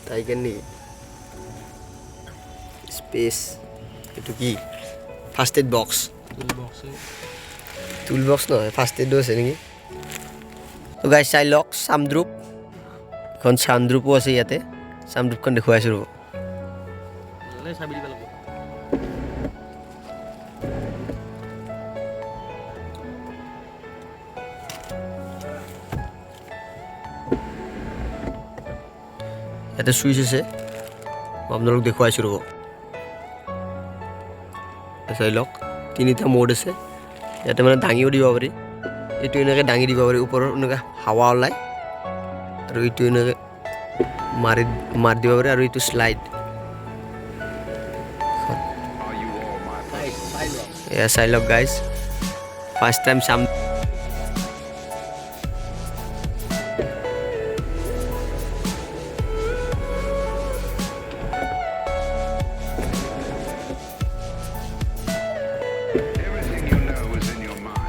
Tiger নেকি space এটু কি first aid box tool box নহয় ফার্স্ট এডও আছে নেকি তো গাইজ চাই লওক সামদ্ৰুপ এখন সামদ্ৰুপো আছে ইয়াতে সামদ্ৰুপখন দেখুৱাই আছোঁ ৰ'ব ইয়াতে সুইচ আছে মই আপোনালোক দেখুৱাই আছোঁ ৰ'ব চাই লওক তিনিটা মোড আছে ইয়াতে মানে দাঙিও দিব পাৰি এইটো এনেকৈ দাঙি দিব পাৰি ওপৰত এনেকৈ হাৱা ওলায় আৰু এইটো এনেকৈ মাৰি দিব পাৰি আৰু এইটো শ্লাইড এয়া চাই লওক গাইজ ফাৰ্ষ্ট টাইম চাম Everything you know is in your mind.